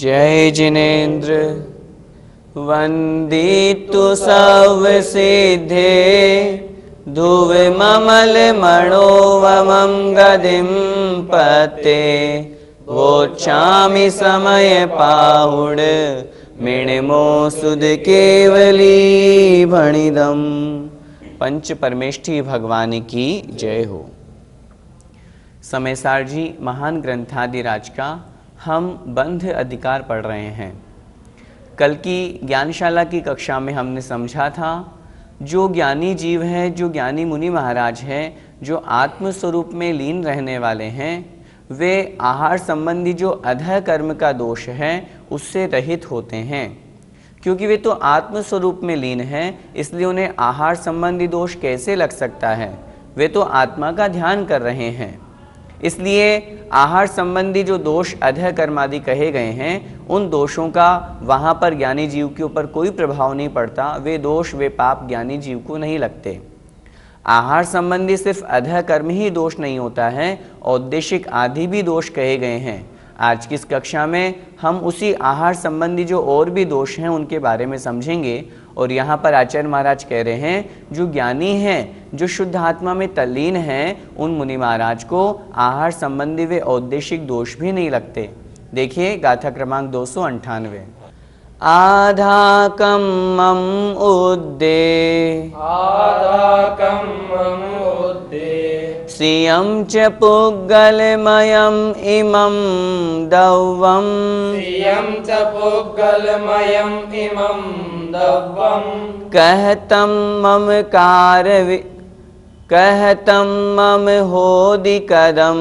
जय जिनेन्द्र वंदितु सर्वसिद्धे धुविमल मनोवमं गदिं पते वोच्छामि समय पाहुड मिणिमो सुध केवली भणिदम। पंच परमेष्ठी भगवान की जय हो। समयसार जी महान ग्रंथादिराज का हम बंध अधिकार पढ़ रहे हैं। कल की ज्ञानशाला की कक्षा में हमने समझा था जो ज्ञानी जीव है, जो ज्ञानी मुनि महाराज हैं, जो आत्म स्वरूप में लीन रहने वाले हैं, वे आहार संबंधी जो अधः कर्म का दोष है उससे रहित होते हैं। क्योंकि वे तो आत्म स्वरूप में लीन हैं, इसलिए उन्हें आहार संबंधी दोष कैसे लग सकता है। वे तो आत्मा का ध्यान कर रहे हैं, इसलिए आहार संबंधी जो दोष अधः कर्मादि कहे गए हैं, उन दोषों का वहाँ पर ज्ञानी जीव के ऊपर कोई प्रभाव नहीं पड़ता। वे दोष, वे पाप ज्ञानी जीव को नहीं लगते। आहार संबंधी सिर्फ अधः कर्म ही दोष नहीं होता है, औद्देशिक आदि भी दोष कहे गए हैं। आज की इस कक्षा में हम उसी आहार संबंधी जो और भी दोष हैं उनके बारे में समझेंगे। और यहाँ पर आचार्य महाराज कह रहे हैं जो ज्ञानी हैं, जो शुद्ध आत्मा में तल्लीन हैं, उन मुनि महाराज को आहार संबंधी वे औद्देशिक दोष भी नहीं लगते। देखिए गाथा क्रमांक 298। आधाकं मम उद्दे श्रियं च पुग्गलमयं इमं दव्वं कहतं मम होदिकदं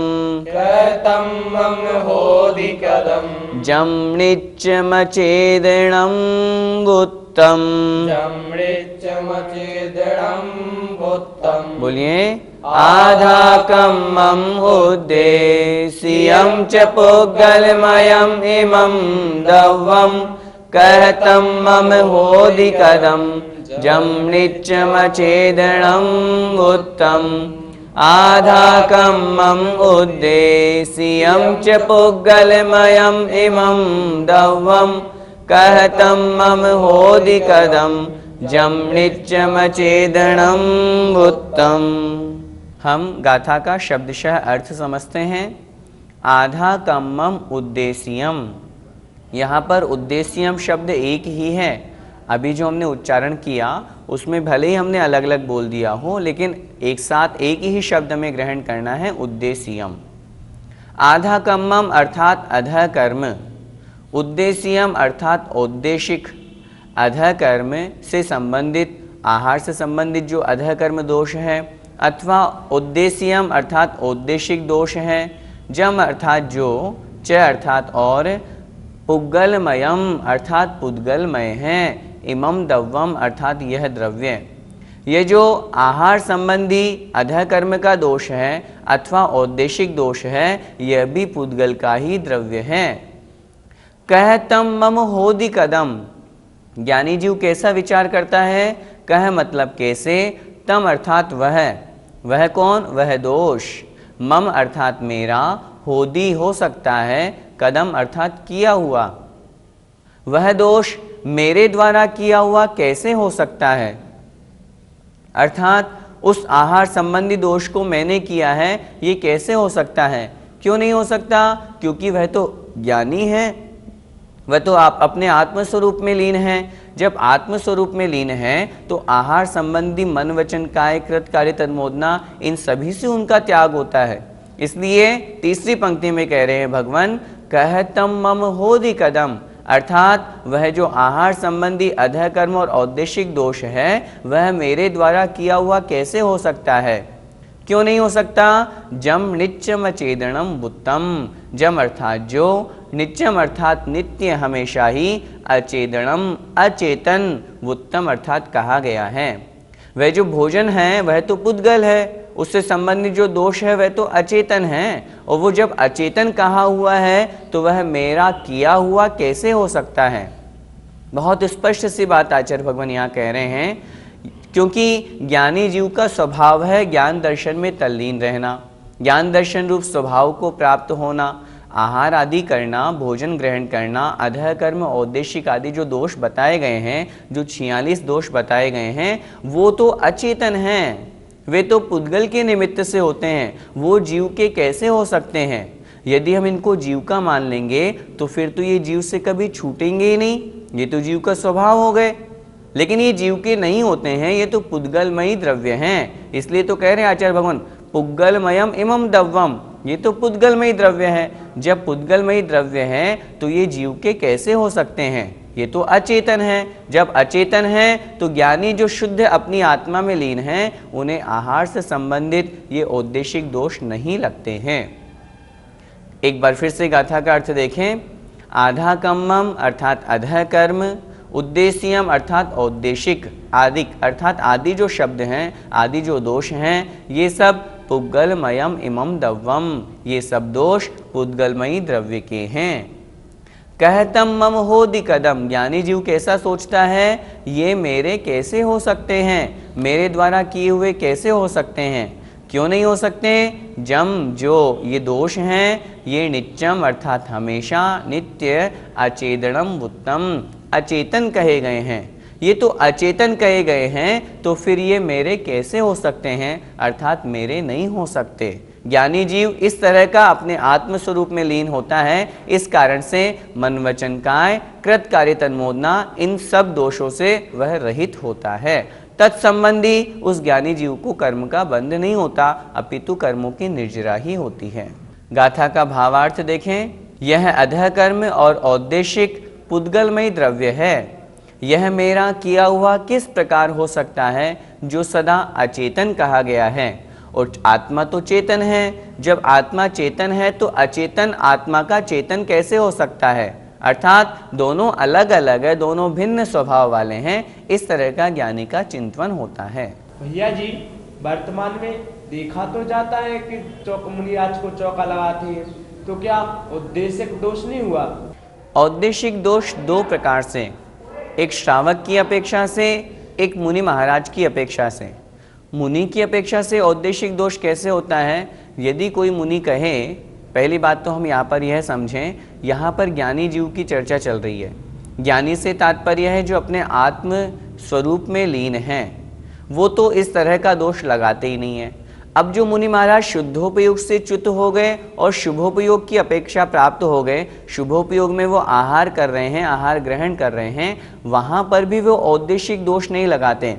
जम्निच्चमचेदनं वुत्तम। बोलिए आधाकं मम उद्देश्यं च पुग्गलमयं इमं दव्वं कहतं मम होदिकदं जम्निच्चमचेदनं वुत्तम। आधाकं मम उद्देश्यं च पुग्गलमयं इमं दव्वं कहतं मम होदिकदं जम्निच्चमचेदनं वुत्तम। हम गाथा का शब्दशः अर्थ समझते हैं। आधाकं मम उद्देश्यम, यहाँ पर उद्देश्यम शब्द एक ही है। अभी जो हमने उच्चारण किया उसमें भले ही हमने अलग अलग बोल दिया हो, लेकिन एक साथ एक ही शब्द में ग्रहण करना है, उद्देश्यम। आधाकम्मम अर्थात अधः कर्म, उद्देश्यम अर्थात औद्देशिक। अधः कर्म से संबंधित, आहार से संबंधित जो अधः कर्म दोष है, अथवा उद्देश्यम अर्थात औद्देशिक दोष है। जम अर्थात जो, च अर्थात और, पुग्गलमयम अर्थात पुद्गलमय है, इमम दव्वम अर्थात यह द्रव्य। ये जो आहार संबंधी अधः कर्म का दोष है अथवा औद्देशिक दोष है, यह भी पुद्गल का ही द्रव्य है। कहतम मम होदिकदम, ज्ञानी जीव कैसा विचार करता है? कह मतलब कैसे, तम अर्थात वह कौन? वह दोष। मम अर्थात मेरा, होदी हो सकता है, कदम अर्थात किया हुआ। वह दोष मेरे द्वारा किया हुआ कैसे हो सकता है? अर्थात उस आहार संबंधी दोष को मैंने किया है, ये कैसे हो सकता है? क्यों नहीं हो सकता? क्योंकि वह तो ज्ञानी है, वह तो आप अपने आत्मस्वरूप में लीन है। जब आत्मस्वरूप में लीन है तो आहार संबंधी मन वचन काय कृत कार्य तन्मोदना, इन सभी से उनका त्याग होता है। इसलिए तीसरी पंक्ति में कह रहे हैं भगवान, कहतम मम होदिकदम, अर्थात वह जो आहार संबंधी अधः कर्म और औद्देशिक दोष है, वह मेरे द्वारा किया हुआ कैसे हो सकता है? क्यों नहीं हो सकता? जम नित्यम अचेदनम वुत्तम, जम अर्थात जो, नित्यम अर्थात नित्य हमेशा ही, अचेदनम अचेतन, वुत्तम अर्थात कहा गया है। वह जो भोजन है वह तो पुद्गल है, उससे संबंधित जो दोष है वह तो अचेतन है, और वो जब अचेतन कहा हुआ है तो वह मेरा किया हुआ कैसे हो सकता है? बहुत स्पष्ट सी बात आचार्य भगवान यहाँ कह रहे हैं, क्योंकि ज्ञानी जीव का स्वभाव है ज्ञान दर्शन में तल्लीन रहना, ज्ञान दर्शन रूप स्वभाव को प्राप्त होना। आहार आदि करना, भोजन ग्रहण करना, अधः कर्म, औद्देशिक आदि जो दोष बताए गए हैं, जो 46 दोष बताए गए हैं, वो तो अचेतन हैं, वे तो पुद्गल के निमित्त से होते हैं, वो जीव के कैसे हो सकते हैं। यदि हम इनको जीव का मान लेंगे तो फिर तो ये जीव से कभी छूटेंगे ही नहीं, ये तो जीव का स्वभाव हो गए। लेकिन ये जीव के नहीं होते हैं, ये तो पुद्गलमयी द्रव्य हैं। इसलिए तो कह रहे हैं आचार्य भगवान, पुद्गलमयम इमम दव्वम, ये तो पुद्गलमयी द्रव्य है। जब पुद्गलमयी द्रव्य है तो ये जीव के कैसे हो सकते हैं, ये तो अचेतन है। जब अचेतन है तो ज्ञानी जो शुद्ध अपनी आत्मा में लीन है, उन्हें आहार से संबंधित ये औद्देशिक दोष नहीं लगते हैं। एक बार फिर से गाथा का अर्थ देखें। आधा कम्मम अर्थात अधः कर्म, उद्देश्यम अर्थात औद्देशिक, आदिक अर्थात आदि जो शब्द हैं, आदि जो दोष हैं, ये सब पुद्गलमयम इमम दव्वम, ये सब दोष पुद्गलमयी द्रव्य के हैं। कहतम मम होदि कदम, ज्ञानी जीव कैसा सोचता है, ये मेरे कैसे हो सकते हैं, मेरे द्वारा किए हुए कैसे हो सकते हैं। क्यों नहीं हो सकते? जम, जो ये दोष हैं, ये नित्यम अर्थात हमेशा, नित्य, अचेतनम उत्तम, अचेतन कहे गए हैं। ये तो अचेतन कहे गए हैं, तो फिर ये मेरे कैसे हो सकते हैं, अर्थात मेरे नहीं हो सकते। ज्ञानी जीव इस तरह का अपने आत्म स्वरूप में लीन होता है, इस कारण से मन वचन काय, कृत कार्य तन्मोदना, इन सब दोषों से वह रहित होता है। तत्संबंधी उस ज्ञानी जीव को कर्म का बंध नहीं होता, अपितु कर्मों की निर्जरा ही होती है। गाथा का भावार्थ देखें। यह अधः कर्म और औद्देशिक पुद्गलमयी द्रव्य है। यह मेरा किया हुआ किस प्रकार हो सकता है, जो सदा अचेतन कहा गया है, और आत्मा तो चेतन है। जब आत्मा चेतन है तो अचेतन आत्मा का चेतन कैसे हो सकता है, अर्थात दोनों अलग अलग है, दोनों भिन्न स्वभाव वाले हैं। इस तरह का ज्ञानी का चिंतन होता है। भैया जी, वर्तमान में देखा तो जाता है कि मुनिराज को चौका लगाते हैं, तो क्या औद्देशिक दोष नहीं हुआ? औद्देशिक दोष दो प्रकार से, एक श्रावक की अपेक्षा से, एक मुनि महाराज की अपेक्षा से। मुनि की अपेक्षा से औद्देशिक दोष कैसे होता है? यदि कोई मुनि कहे, पहली बात तो हम यहाँ पर यह समझें, यहाँ पर ज्ञानी जीव की चर्चा चल रही है। ज्ञानी से तात्पर्य है जो अपने आत्म स्वरूप में लीन हैं, वो तो इस तरह का दोष लगाते ही नहीं है। अब जो मुनि महाराज शुद्धोपयोग से च्युत हो गए और शुभोपयोग की अपेक्षा प्राप्त हो गए, शुभोपयोग में वो आहार कर रहे हैं, आहार ग्रहण कर रहे हैं, वहाँ पर भी वो औद्देशिक दोष नहीं लगाते।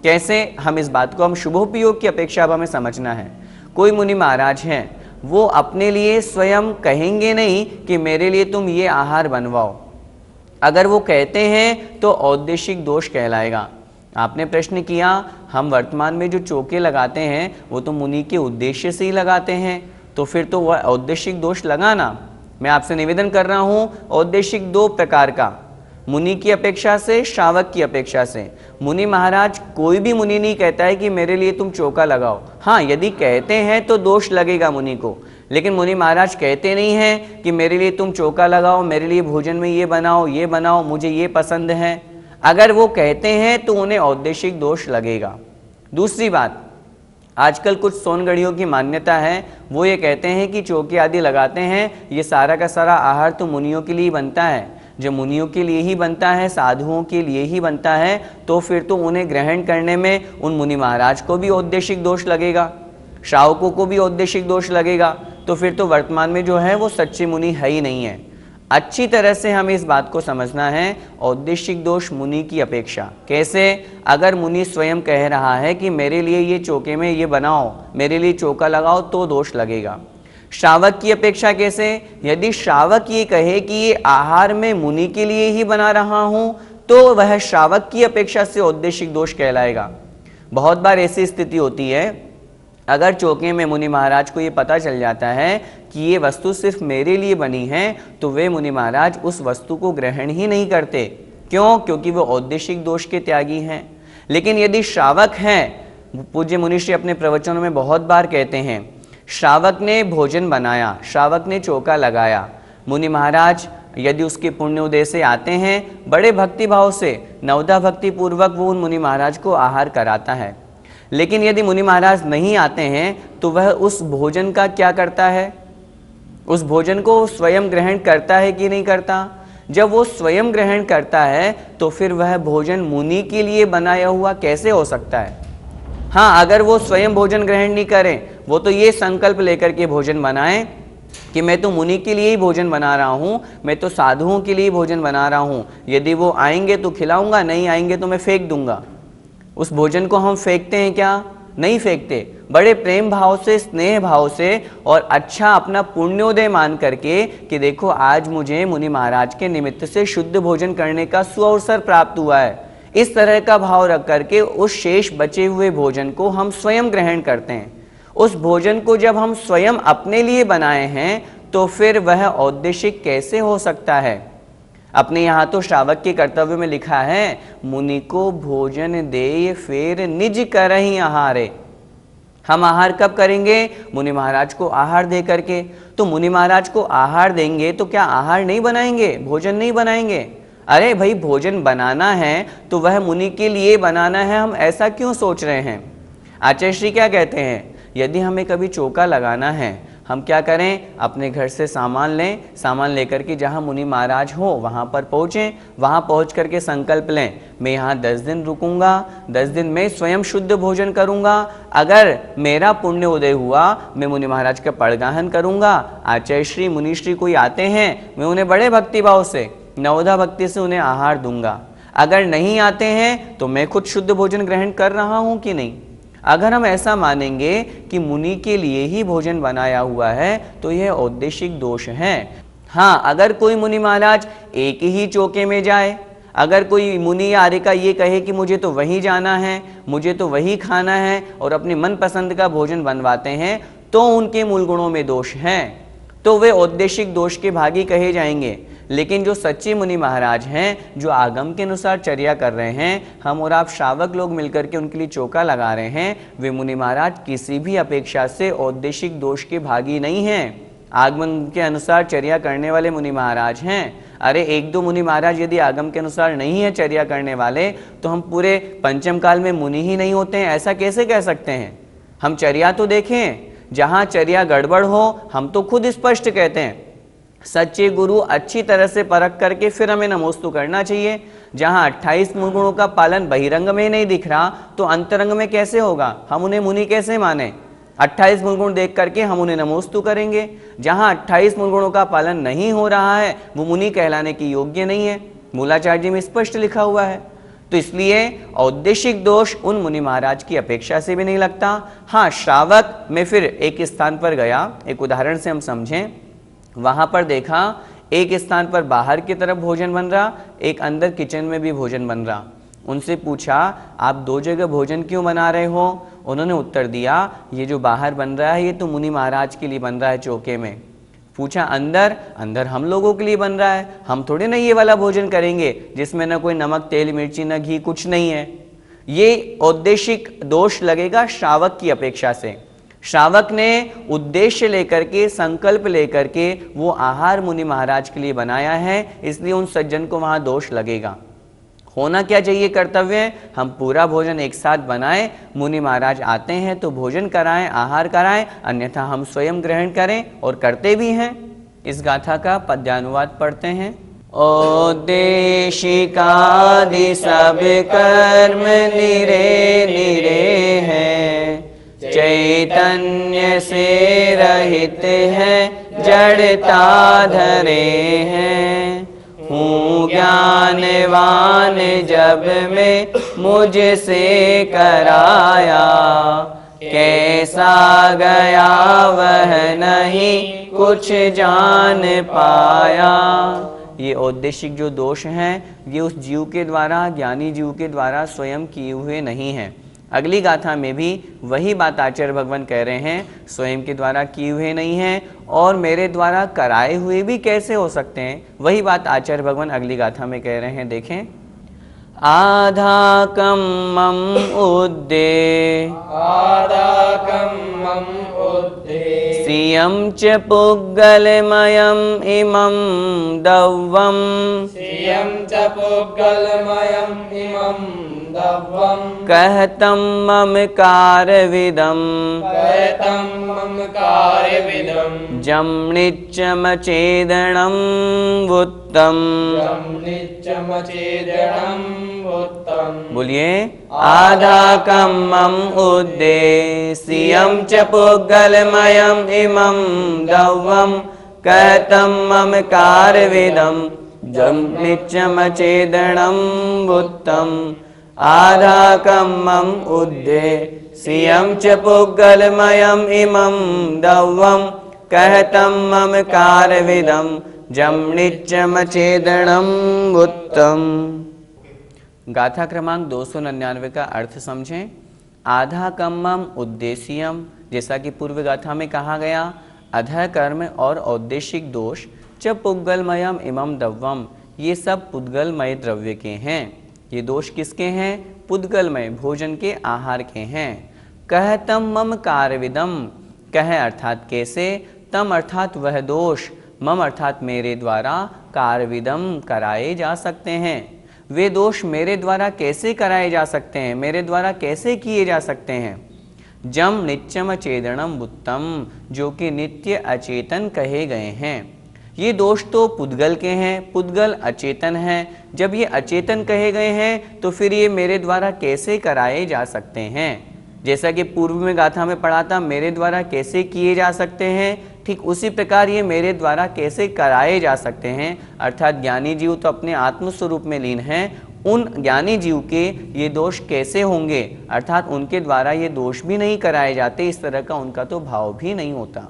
कैसे? हम इस बात को, हम शुभोपयोग की अपेक्षा अब हमें समझना है। कोई मुनि महाराज हैं, वो अपने लिए स्वयं कहेंगे नहीं कि मेरे लिए तुम ये आहार बनवाओ। अगर वो कहते हैं तो औद्देशिक दोष कहलाएगा। आपने प्रश्न किया, हम वर्तमान में जो चौके लगाते हैं वो तो मुनि के उद्देश्य से ही लगाते हैं, तो फिर तो वह औद्देशिक दोष लगाना। मैं आपसे निवेदन कर रहा हूँ, औद्देशिक दो प्रकार का, मुनि की अपेक्षा से, श्रावक की अपेक्षा से। मुनि महाराज, कोई भी मुनि नहीं कहता है कि मेरे लिए तुम चौका लगाओ। हाँ, यदि कहते हैं तो दोष लगेगा मुनि को, लेकिन मुनि महाराज कहते नहीं हैं कि मेरे लिए तुम चौका लगाओ, मेरे लिए भोजन में ये बनाओ, मुझे ये पसंद है। अगर वो कहते हैं तो उन्हें औद्देशिक दोष लगेगा। दूसरी बात, आजकल कुछ सोनगढ़ियों की मान्यता है, वो ये कहते हैं कि चौके आदि लगाते हैं, ये सारा का सारा आहार तो मुनियों के लिए बनता है। जब मुनियों के लिए ही बनता है, साधुओं के लिए ही बनता है, तो फिर तो उन्हें ग्रहण करने में उन मुनि महाराज को भी औद्देशिक दोष लगेगा, श्रावकों को भी औद्देशिक दोष लगेगा। तो फिर तो वर्तमान में जो है वो सच्चे मुनि है ही नहीं है। अच्छी तरह से हमें इस बात को समझना है, औद्देशिक दोष मुनि की अपेक्षा। कैसे? अगर मुनि स्वयं कह रहा है कि मेरे लिए ये चौके में ये बनाओ, मेरे लिए चौका लगाओ, तो दोष लगेगा। श्रावक की अपेक्षा कैसे? यदि श्रावक ये कहे कि ये आहार में मुनि के लिए ही बना रहा हूं, तो वह श्रावक की अपेक्षा से औद्देशिक दोष कहलाएगा। बहुत बार ऐसी स्थिति होती है, अगर चौके में मुनि महाराज को ये पता चल जाता है कि ये वस्तु सिर्फ मेरे लिए बनी है, तो वे मुनि महाराज उस वस्तु को ग्रहण ही नहीं करते। क्यों? क्योंकि वो औद्देशिक दोष के त्यागी हैं। लेकिन यदि श्रावक हैं, पूज्य मुनिश्री अपने प्रवचनों में बहुत बार कहते हैं, श्रावक ने भोजन बनाया, श्रावक ने चौका लगाया, मुनि महाराज यदि उसके पुण्य उदय से आते हैं, बड़े भक्ति भाव से, नवदा भक्ति पूर्वक वो उन मुनि महाराज को आहार कराता है। लेकिन यदि मुनि महाराज नहीं आते हैं, तो वह उस भोजन का क्या करता है? उस भोजन को स्वयं ग्रहण करता है कि नहीं करता? जब वो स्वयं ग्रहण करता है तो फिर वह भोजन मुनि के लिए बनाया हुआ कैसे हो सकता है? हाँ, अगर वो स्वयं भोजन ग्रहण नहीं करें, वो तो ये संकल्प लेकर के भोजन बनाएं कि मैं तो मुनि के लिए ही भोजन बना रहा हूँ, मैं तो साधुओं के लिए भोजन बना रहा हूँ, यदि वो आएंगे तो खिलाऊंगा, नहीं आएंगे तो मैं फेंक दूंगा। उस भोजन को हम फेंकते हैं क्या? नहीं फेंकते। बड़े प्रेम भाव से, स्नेह भाव से और अच्छा अपना पुण्योदय मान करके कि देखो आज मुझे मुनि महाराज के निमित्त से शुद्ध भोजन करने का सुअवसर प्राप्त हुआ है, इस तरह का भाव रख करके उस शेष बचे हुए भोजन को हम स्वयं ग्रहण करते हैं। उस भोजन को जब हम स्वयं अपने लिए बनाए हैं तो फिर वह औद्देशिक कैसे हो सकता है? अपने यहाँ तो श्रावक के कर्तव्य में लिखा है, मुनि को भोजन दे फेर निज करहि आहारे। हम आहार कब करेंगे? मुनि महाराज को आहार दे करके। तो मुनि महाराज को आहार देंगे तो क्या आहार नहीं बनाएंगे, भोजन नहीं बनाएंगे? अरे भाई, भोजन बनाना है तो वह मुनि के लिए बनाना है, हम ऐसा क्यों सोच रहे हैं? आचार्य श्री क्या कहते हैं, यदि हमें कभी चौका लगाना है, हम क्या करें? अपने घर से सामान लें, सामान लेकर के जहाँ मुनि महाराज हो वहाँ पर पहुँचें, वहाँ पहुँच करके संकल्प लें, मैं यहाँ 10 दिन रुकूंगा, 10 दिन में स्वयं शुद्ध भोजन करूँगा, अगर मेरा पुण्य उदय हुआ मैं मुनि महाराज का पड़गाहन करूँगा, आचार्य श्री मुनिश्री कोई आते हैं मैं उन्हें बड़े भक्तिभाव से, नवोधा भक्ति से उन्हें आहार दूंगा, अगर नहीं आते हैं तो मैं खुद शुद्ध भोजन ग्रहण कर रहा हूँ कि नहीं? अगर हम ऐसा मानेंगे कि मुनि के लिए ही भोजन बनाया हुआ है तो यह औद्देशिक दोष है। हाँ, अगर कोई मुनि महाराज एक ही चौके में जाए, अगर कोई मुनि या आर्य का ये कहे कि मुझे तो वहीं जाना है, मुझे तो वही खाना है और अपनी मनपसंद का भोजन बनवाते हैं, तो उनके मूल गुणों में दोष हैं, तो वे औद्देशिक दोष के भागी कहे जाएंगे। लेकिन जो सच्चे मुनि महाराज हैं, जो आगम के अनुसार चर्या कर रहे हैं, हम और आप श्रावक लोग मिलकर के उनके लिए चौका लगा रहे हैं, वे मुनि महाराज किसी भी अपेक्षा से औद्देशिक दोष के भागी नहीं हैं, आगमन के अनुसार चर्या करने वाले मुनि महाराज हैं। अरे एक दो मुनि महाराज यदि आगम के अनुसार नहीं है चर्या करने वाले, तो हम पूरे पंचम काल में मुनि ही नहीं होते हैं, ऐसा कैसे कह सकते हैं? हम चर्या तो देखें, जहाँ चर्या गड़बड़ हो हम तो खुद स्पष्ट कहते हैं, सच्चे गुरु अच्छी तरह से परख करके फिर हमें नमोस्तु करना चाहिए। जहाँ 28 मूल गुणों का पालन बहिरंग में नहीं दिख रहा तो अंतरंग में कैसे होगा? हम उन्हें मुनि कैसे माने? 28 मूल गुण देख करके हम उन्हें नमोस्तु करेंगे। जहाँ 28 मूल गुणों का पालन नहीं हो रहा है वो मुनि कहलाने की योग्य नहीं है, मूलाचार्य जी में स्पष्ट लिखा हुआ है। तो इसलिए औद्देशिक दोष उन मुनि महाराज की अपेक्षा से भी नहीं लगता। हाँ, श्रावक में फिर एक स्थान पर गया, एक उदाहरण से हम समझें, वहाँ पर देखा एक स्थान पर बाहर की तरफ भोजन बन रहा, एक अंदर किचन में भी भोजन बन रहा। उनसे पूछा, आप दो जगह भोजन क्यों बना रहे हो? उन्होंने उत्तर दिया, ये जो बाहर बन रहा है ये तो मुनि महाराज के लिए बन रहा है चौके में। पूछा, अंदर? अंदर हम लोगों के लिए बन रहा है, हम थोड़े ना ये वाला भोजन करेंगे जिसमें ना कोई नमक तेल मिर्ची न घी कुछ नहीं है। ये औद्देशिक दोष लगेगा श्रावक की अपेक्षा से। श्रावक ने उद्देश्य लेकर के, संकल्प लेकर के वो आहार मुनि महाराज के लिए बनाया है, इसलिए उन सज्जन को वहाँ दोष लगेगा। होना क्या चाहिए कर्तव्य? हम पूरा भोजन एक साथ बनाएं, मुनि महाराज आते हैं तो भोजन कराएं, आहार कराएं, अन्यथा हम स्वयं ग्रहण करें और करते भी हैं। इस गाथा का पद्यानुवाद पढ़ते हैं। औदेशिकादि सब कर्म निरे निरे हैं, चैतन्य से रहित है जड़ता धरे हैं। हूँ ज्ञानवान जब में मुझसे कराया, कैसा गया वह नहीं कुछ जान पाया। ये औद्देशिक जो दोष हैं ये उस जीव के द्वारा, ज्ञानी जीव के द्वारा स्वयं किए हुए नहीं हैं। अगली गाथा में भी वही बात आचार्य भगवान कह रहे हैं, स्वयं के द्वारा किए हुए नहीं हैं और मेरे द्वारा कराए हुए भी कैसे हो सकते हैं। वही बात आचार्य भगवान अगली गाथा में कह रहे हैं, देखें। आधाकं मम उद्दे सियं च पुग्गलमयं इमं दव्वं दवम कहतं ममकारविदं कहतं ममकारविदं जम्निच्चमचेदनं वुत्तम। जं नित्यमचेदनं वुत्तम। बोलिए आधाकम्मम उद्देश्यं च पुग्गलमयम् इमं दव्वं कहतं ममकारविदं जम्निच्चमचेदनं वुत्तम। आधाकम्मम उद्देश्यं च पुग्गलमयम् इमं दव्वं कहतं ममकारविदं जम्निच्चमचेदनं वुत्तम। गाथा क्रमांक 299 का अर्थ समझें। आधाकम्मम उद्देश्यम, जैसा कि पूर्व गाथा में कहा गया, अधः कर्म और औद्देशिक दोष च पुद्गलमयम इमम दव्वम, ये सब पुद्गलमय द्रव्य के हैं। ये दोष किसके हैं? पुद्गलमय भोजन के आहार के हैं। कहतम मम कारविदम, कह अर्थात कैसे, तम अर्थात वह दोष, मम अर्थात मेरे द्वारा, कारविदम कराए जा सकते हैं। वे दोष मेरे द्वारा कैसे कराए जा सकते हैं, मेरे द्वारा कैसे किए जा सकते हैं? जम नित्यम चेदनम वुत्तम, जो कि नित्य अचेतन कहे गए हैं। ये दोष तो पुद्गल के हैं, पुद्गल अचेतन हैं। जब ये अचेतन कहे गए हैं तो फिर ये मेरे द्वारा कैसे कराए जा सकते हैं? जैसा कि पूर्व में गाथा में पढ़ा था, मेरे द्वारा कैसे किए जा सकते हैं, ठीक उसी प्रकार ये मेरे द्वारा कैसे कराए जा सकते हैं। अर्थात ज्ञानी जीव तो अपने आत्मस्वरूप में लीन हैं, उन ज्ञानी जीव के ये दोष कैसे होंगे, अर्थात उनके द्वारा ये दोष भी नहीं कराए जाते, इस तरह का उनका तो भाव भी नहीं होता।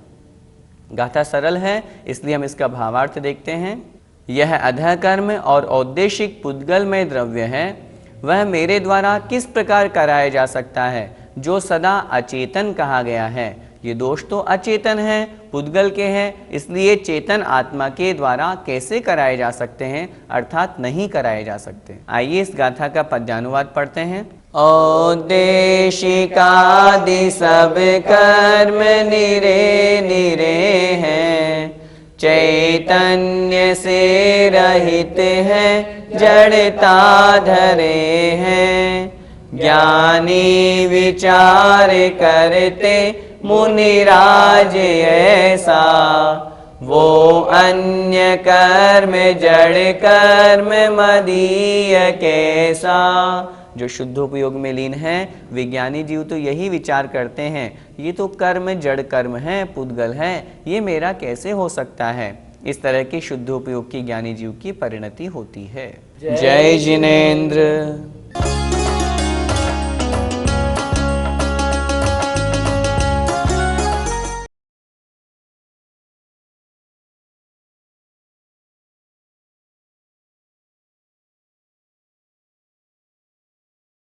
गाथा सरल है, इसलिए हम इसका भावार्थ देखते हैं। यह अधः कर्म और औद्देशिक पुद्गलमय द्रव्य है, वह मेरे द्वारा किस प्रकार कराया जा सकता है, जो सदा अचेतन कहा गया है। ये दोष तो अचेतन है, पुद्गल के हैं, इसलिए चेतन आत्मा के द्वारा कैसे कराए जा सकते हैं, अर्थात नहीं कराए जा सकते। आइए इस गाथा का पद्यानुवाद पढ़ते हैं। औद्देशिकादि सब कर्म निरे निरे हैं, चैतन्य से रहित है, जड़ता धरे हैं। ज्ञानी विचार करते मुनिराज ऐसा, वो अन्य कर्म जड़ कर्म मदीय कैसा। जो शुद्धोपयोग में लीन है, विज्ञानी जीव तो यही विचार करते हैं, ये तो कर्म जड़ कर्म है, पुद्गल है, ये मेरा कैसे हो सकता है। इस तरह के शुद्धोपयोग की ज्ञानी जीव की परिणति होती है। जय जिनेन्द्र।